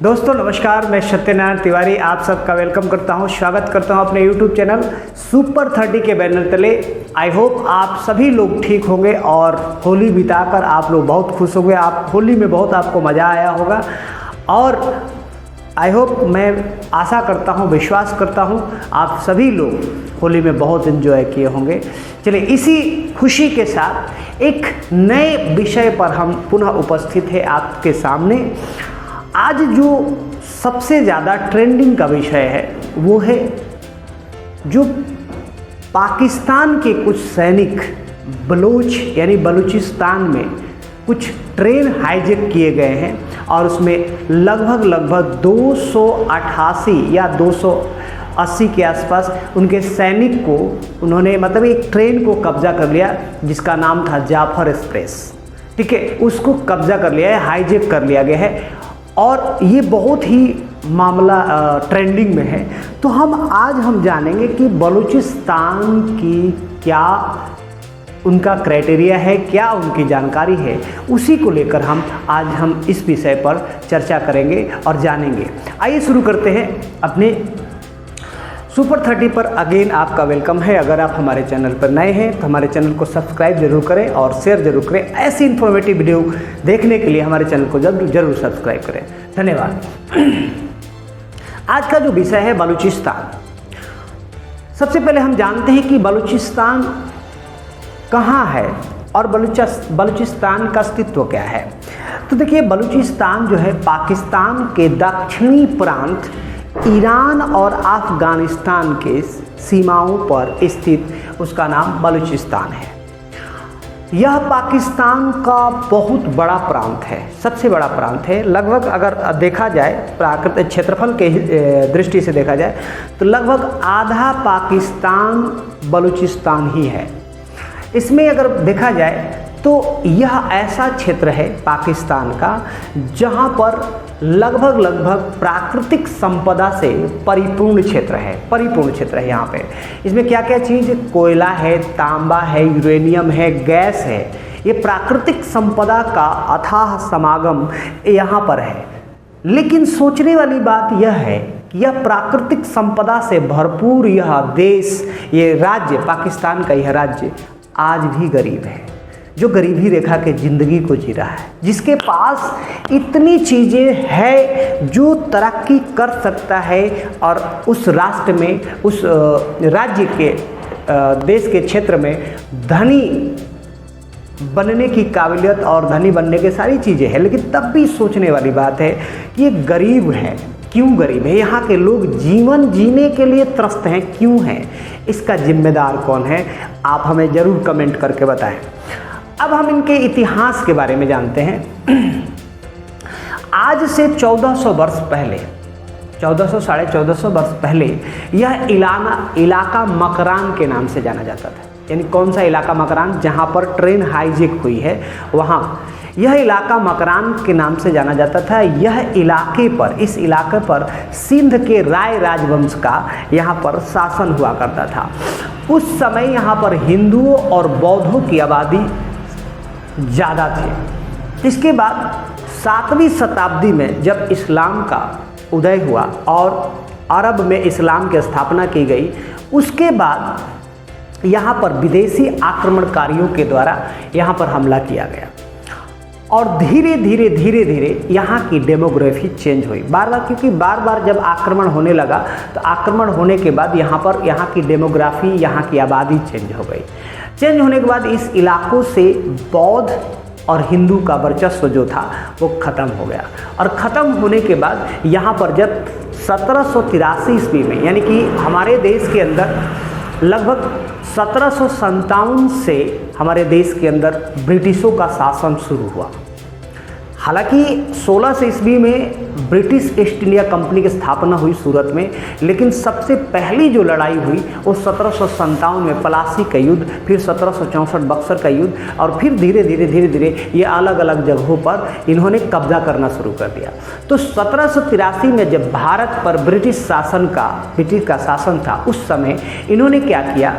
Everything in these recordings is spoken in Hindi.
दोस्तों नमस्कार, मैं सत्यनारायण तिवारी आप सबका वेलकम करता हूं, स्वागत करता हूं अपने YouTube चैनल सुपर 30 के बैनर तले। आई होप आप सभी लोग ठीक होंगे और होली बिताकर आप लोग बहुत खुश होंगे। आप होली में बहुत आपको मज़ा आया होगा और आई होप, मैं आशा करता हूं, विश्वास करता हूं आप सभी लोग होली में बहुत एंजॉय किए होंगे। चलिए, इसी खुशी के साथ एक नए विषय पर हम पुनः उपस्थित हैं आपके सामने। आज जो सबसे ज़्यादा ट्रेंडिंग का विषय है वो है जो पाकिस्तान के कुछ सैनिक बलोच यानी बलूचिस्तान में कुछ ट्रेन हाईजैक किए गए हैं और उसमें लगभग 288 या 280 के आसपास उनके सैनिक को उन्होंने एक ट्रेन को कब्जा कर लिया जिसका नाम था जाफर एक्सप्रेस। ठीक है, उसको कब्जा कर लिया है, हाईजैक कर लिया गया है और ये बहुत ही मामला ट्रेंडिंग में है। तो आज हम जानेंगे कि बलूचिस्तान की क्या उनका क्राइटेरिया है, क्या उनकी जानकारी है, उसी को लेकर आज हम इस विषय पर चर्चा करेंगे और जानेंगे। आइए शुरू करते हैं अपने सुपर 30 पर। अगेन आपका वेलकम है। अगर आप हमारे चैनल पर नए हैं तो हमारे चैनल को सब्सक्राइब जरूर करें और शेयर जरूर करें। ऐसी इन्फॉर्मेटिव वीडियो देखने के लिए हमारे चैनल को जरूर सब्सक्राइब करें। धन्यवाद। आज का जो विषय है बलूचिस्तान। सबसे पहले हम जानते हैं कि बलूचिस्तान कहाँ है और बलूचिस्तान का अस्तित्व क्या है। तो देखिए, बलूचिस्तान जो है पाकिस्तान के दक्षिणी प्रांत ईरान और अफ़गानिस्तान के सीमाओं पर स्थित उसका नाम बलूचिस्तान है। यह पाकिस्तान का बहुत बड़ा प्रांत है, सबसे बड़ा प्रांत है। लगभग अगर देखा जाए प्राकृतिक क्षेत्रफल के दृष्टि से देखा जाए तो लगभग आधा पाकिस्तान बलूचिस्तान ही है। इसमें अगर देखा जाए तो यह ऐसा क्षेत्र है पाकिस्तान का जहां पर लगभग प्राकृतिक संपदा से परिपूर्ण क्षेत्र है यहाँ पे। इसमें क्या क्या चीज़, कोयला है, तांबा है, यूरेनियम है, गैस है। ये प्राकृतिक संपदा का अथाह समागम यहाँ पर है। लेकिन सोचने वाली बात यह है कि यह प्राकृतिक संपदा से भरपूर यह देश, ये राज्य, पाकिस्तान का यह राज्य आज भी गरीब है, जो गरीबी रेखा के ज़िंदगी को जी रहा है, जिसके पास इतनी चीज़ें हैं जो तरक्की कर सकता है और उस राष्ट्र में, उस राज्य के देश के क्षेत्र में धनी बनने की काबिलियत और धनी बनने की सारी चीज़ें हैं। लेकिन तब भी सोचने वाली बात है कि ये गरीब है। क्यों गरीब है? यहाँ के लोग जीवन जीने के लिए त्रस्त हैं, क्यों हैं? इसका जिम्मेदार कौन है? आप हमें ज़रूर कमेंट करके बताएं। अब हम इनके इतिहास के बारे में जानते हैं। आज से 1400 वर्ष पहले, 1400-1450 वर्ष पहले यह इलाका मकरान के नाम से जाना जाता था। यानी कौन सा इलाका? मकरान, जहाँ पर ट्रेन हाईजैक हुई है वहाँ। यह इलाका मकरान के नाम से जाना जाता था। इस इलाके पर सिंध के राय राजवंश का यहाँ पर शासन हुआ करता था। उस समय यहाँ पर हिंदुओं और बौद्धों की आबादी ज़्यादा थी। इसके बाद 7वीं शताब्दी में जब इस्लाम का उदय हुआ और अरब में इस्लाम की स्थापना की गई, उसके बाद यहाँ पर विदेशी आक्रमणकारियों के द्वारा यहाँ पर हमला किया गया और धीरे धीरे यहाँ की डेमोग्राफी चेंज हुई क्योंकि बार बार जब आक्रमण होने लगा तो आक्रमण होने के बाद यहाँ की डेमोग्राफी, यहाँ की आबादी चेंज हो गई। चेंज होने के बाद इस इलाकों से बौद्ध और हिंदू का वर्चस्व जो था वो ख़त्म हो गया और ख़त्म होने के बाद यहाँ पर जब 1783 ईस्वी में, यानी कि हमारे देश के अंदर लगभग 1757 से हमारे देश के अंदर ब्रिटिशों का शासन शुरू हुआ। हालांकि 1600 ईस्वी में ब्रिटिश ईस्ट इंडिया कंपनी की स्थापना हुई सूरत में, लेकिन सबसे पहली जो लड़ाई हुई वो 1757 में प्लासी का युद्ध, फिर 1764 बक्सर का युद्ध और फिर धीरे धीरे ये अलग अलग जगहों पर इन्होंने कब्जा करना शुरू कर दिया। तो 1783 में जब भारत पर ब्रिटिश का शासन था, उस समय इन्होंने क्या किया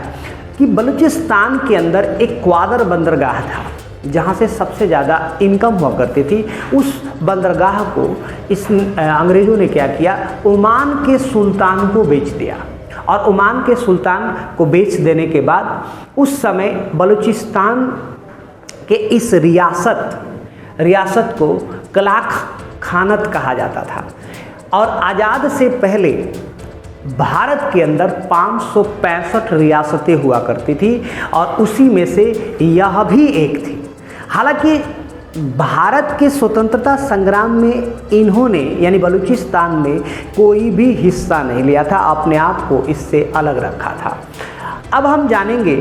कि बलूचिस्तान के अंदर एक ग्वादर बंदरगाह था। जहाँ से सबसे ज़्यादा इनकम हुआ करती थी, उस बंदरगाह को इस अंग्रेज़ों ने क्या किया, ओमान के सुल्तान को बेच दिया। और ओमान के सुल्तान को बेच देने के बाद उस समय बलूचिस्तान के इस रियासत को कलाख खानत कहा जाता था। और आज़ाद से पहले भारत के अंदर 565 रियासतें हुआ करती थी और उसी में से यह भी एक थी। हालांकि भारत के स्वतंत्रता संग्राम में इन्होंने यानी बलूचिस्तान ने कोई भी हिस्सा नहीं लिया था, अपने आप को इससे अलग रखा था। अब हम जानेंगे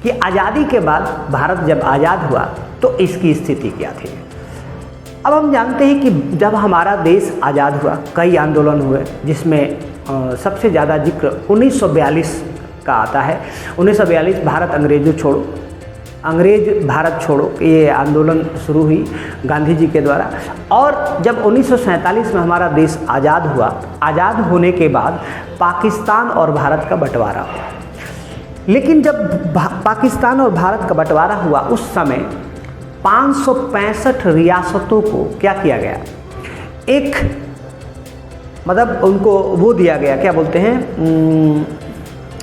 कि आज़ादी के बाद भारत जब आज़ाद हुआ तो इसकी स्थिति क्या थी। अब हम जानते हैं कि जब हमारा देश आज़ाद हुआ कई आंदोलन हुए, जिसमें सबसे ज़्यादा जिक्र 1942 का आता है। 1942 भारत अंग्रेज भारत छोड़ो ये आंदोलन शुरू हुई गांधी जी के द्वारा। और जब 1947 में हमारा देश आज़ाद हुआ, आज़ाद होने के बाद पाकिस्तान और भारत का बंटवारा हुआ। लेकिन जब पाकिस्तान और भारत का बंटवारा हुआ उस समय 565 रियासतों को क्या किया गया, एक मतलब उनको वो दिया गया, क्या बोलते हैं,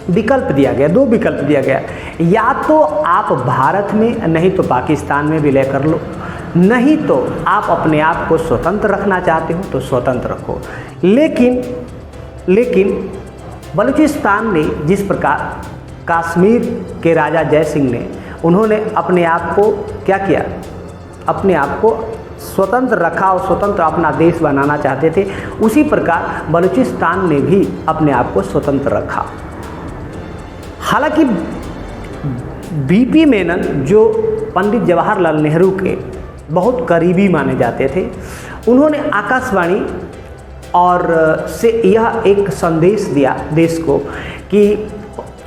विकल्प दिया गया, 2 विकल्प दिया गया। या तो आप भारत में नहीं तो पाकिस्तान में विलय कर लो, नहीं तो आप अपने आप को स्वतंत्र रखना चाहते हो तो स्वतंत्र रखो। लेकिन बलूचिस्तान ने जिस प्रकार कश्मीर के राजा जय सिंह ने उन्होंने अपने आप को क्या किया, अपने आप को स्वतंत्र रखा और स्वतंत्र अपना देश बनाना चाहते थे, उसी प्रकार बलूचिस्तान ने भी अपने आप को स्वतंत्र रखा। हालांकि बीपी मेनन जो पंडित जवाहरलाल नेहरू के बहुत करीबी माने जाते थे, उन्होंने आकाशवाणी और से यह एक संदेश दिया देश को कि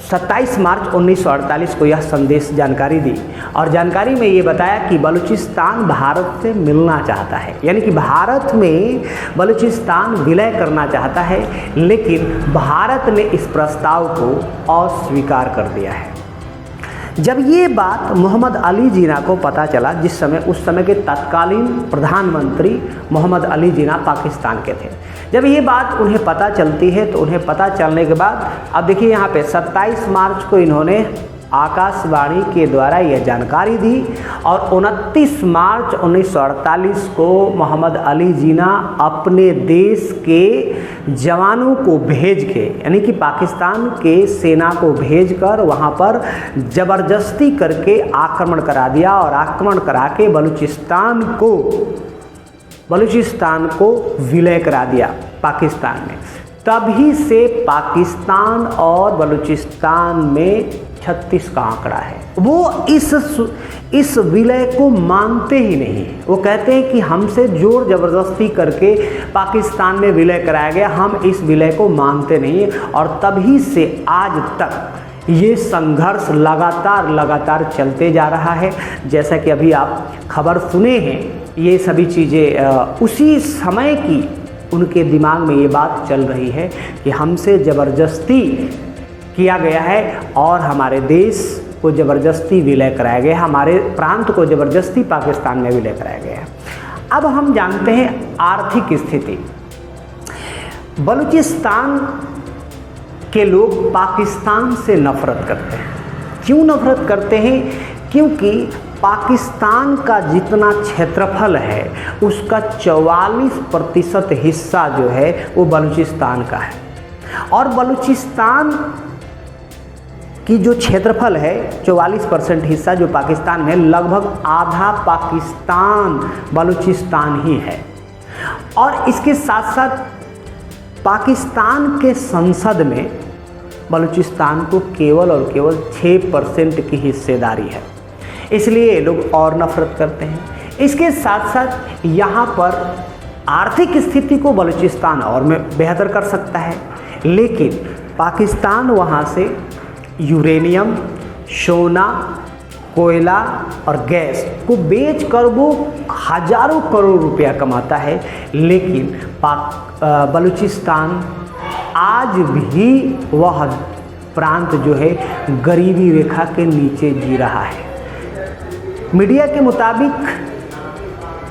27 मार्च 1948 को यह संदेश जानकारी दी और जानकारी में ये बताया कि बलूचिस्तान भारत से मिलना चाहता है, यानी कि भारत में बलूचिस्तान विलय करना चाहता है, लेकिन भारत ने इस प्रस्ताव को अस्वीकार कर दिया है। जब ये बात मोहम्मद अली जिन्ना को पता चला, उस समय के तत्कालीन प्रधानमंत्री मोहम्मद अली जिन्ना पाकिस्तान के थे, जब ये बात उन्हें पता चलती है तो उन्हें पता चलने के बाद अब देखिए यहाँ पे 27 मार्च को इन्होंने आकाशवाणी के द्वारा यह जानकारी दी और 29 मार्च 1948 को मोहम्मद अली जिन्ना अपने देश के जवानों को भेज के, यानी कि पाकिस्तान के सेना को भेजकर वहाँ पर ज़बरदस्ती करके आक्रमण करा दिया और आक्रमण करा के बलूचिस्तान को विलय करा दिया पाकिस्तान में। तभी से पाकिस्तान और बलूचिस्तान में 36 का आंकड़ा है। वो इस विलय को मानते ही नहीं। वो कहते हैं कि हमसे जोर जबरदस्ती करके पाकिस्तान में विलय कराया गया, हम इस विलय को मानते नहीं। और तभी से आज तक ये संघर्ष लगातार चलते जा रहा है। जैसा कि अभी आप खबर सुने हैं, ये सभी चीज़ें उसी समय की उनके दिमाग में ये बात चल रही है कि हमसे ज़बरदस्ती किया गया है और हमारे देश को ज़बरदस्ती विलय कराया गया, हमारे प्रांत को ज़बरदस्ती पाकिस्तान में विलय कराया गया है। अब हम जानते हैं आर्थिक स्थिति। बलूचिस्तान के लोग पाकिस्तान से नफरत करते हैं। क्यों नफरत करते हैं? क्योंकि पाकिस्तान का जितना क्षेत्रफल है उसका 44% हिस्सा जो है वो बलूचिस्तान का है। और बलूचिस्तान की जो क्षेत्रफल है 44% हिस्सा जो पाकिस्तान में, लगभग आधा पाकिस्तान बलूचिस्तान ही है। और इसके साथ साथ पाकिस्तान के संसद में बलूचिस्तान को केवल और केवल 6% की हिस्सेदारी है, इसलिए लोग और नफरत करते हैं। इसके साथ साथ यहाँ पर आर्थिक स्थिति को बलूचिस्तान और में बेहतर कर सकता है, लेकिन पाकिस्तान वहाँ से यूरेनियम, सोना, कोयला और गैस को बेचकर वो हजारों करोड़ रुपया कमाता है। लेकिन बलूचिस्तान आज भी वह प्रांत जो है गरीबी रेखा के नीचे जी रहा है। मीडिया के मुताबिक,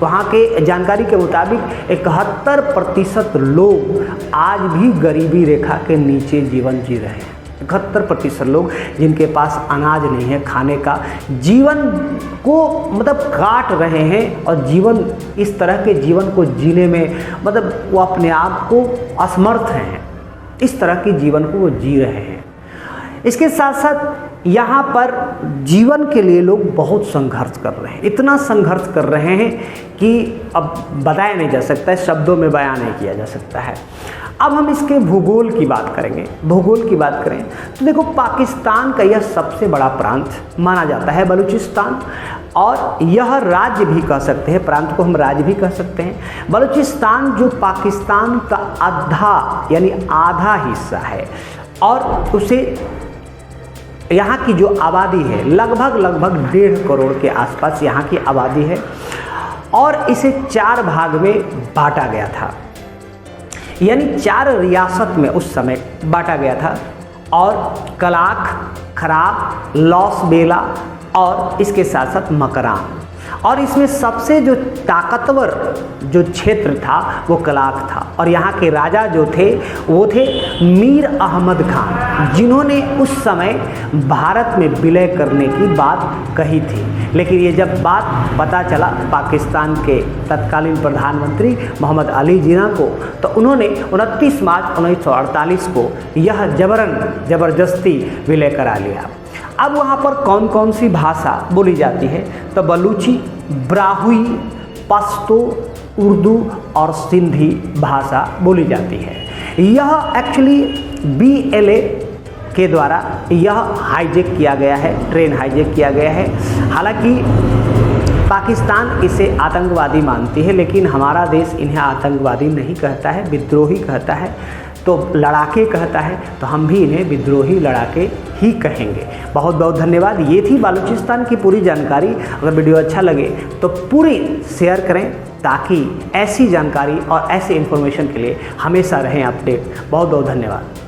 वहाँ के जानकारी के मुताबिक 71% लोग आज भी गरीबी रेखा के नीचे जीवन जी रहे हैं। 71% लोग जिनके पास अनाज नहीं है खाने का, जीवन को मतलब काट रहे हैं और जीवन, इस तरह के जीवन को जीने में मतलब वो अपने आप को असमर्थ हैं। इस तरह के जीवन को वो जी रहे हैं। इसके साथ साथ यहाँ पर जीवन के लिए लोग बहुत संघर्ष कर रहे हैं। इतना संघर्ष कर रहे हैं कि अब बताया नहीं जा सकता है, शब्दों में बयान नहीं किया जा सकता है। अब हम इसके भूगोल की बात करेंगे। भूगोल की बात करें तो देखो, पाकिस्तान का यह सबसे बड़ा प्रांत माना जाता है बलूचिस्तान, और यह राज्य भी कह सकते हैं, प्रांत को हम राज्य भी कह सकते हैं। बलूचिस्तान जो पाकिस्तान का आधा यानी आधा हिस्सा है, और उसे यहाँ की जो आबादी है लगभग 1.5 करोड़ के आसपास यहाँ की आबादी है, और इसे 4 भाग में बांटा गया था, यानी 4 रियासत में उस समय बांटा गया था। और कलाख, खराब, लॉस बेला और इसके साथ साथ मकरान। और इसमें सबसे जो ताकतवर जो क्षेत्र था वो कलाख था, और यहाँ के राजा जो थे वो थे मीर अहमद खान, जिन्होंने उस समय भारत में विलय करने की बात कही थी। लेकिन ये जब बात पता चला पाकिस्तान के तत्कालीन प्रधानमंत्री मोहम्मद अली जिन्ना को, तो उन्होंने 29 मार्च 1948 को यह ज़बरदस्ती विलय करा लिया। अब वहाँ पर कौन कौन सी भाषा बोली जाती है, तो बलूची, ब्राहुई, पश्तो, उर्दू और सिंधी भाषा बोली जाती है। यह एक्चुअली BLA के द्वारा यह हाईजैक किया गया है, ट्रेन हाईजैक किया गया है। हालांकि पाकिस्तान इसे आतंकवादी मानती है, लेकिन हमारा देश इन्हें आतंकवादी नहीं कहता है, विद्रोही कहता है। तो लड़ाके कहता है, तो हम भी इन्हें विद्रोही लड़ाके ही कहेंगे। बहुत बहुत धन्यवाद। ये थी बलूचिस्तान की पूरी जानकारी। अगर वीडियो अच्छा लगे तो पूरी शेयर करें, ताकि ऐसी जानकारी और ऐसे इन्फॉर्मेशन के लिए हमेशा रहें अपडेट। बहुत बहुत धन्यवाद।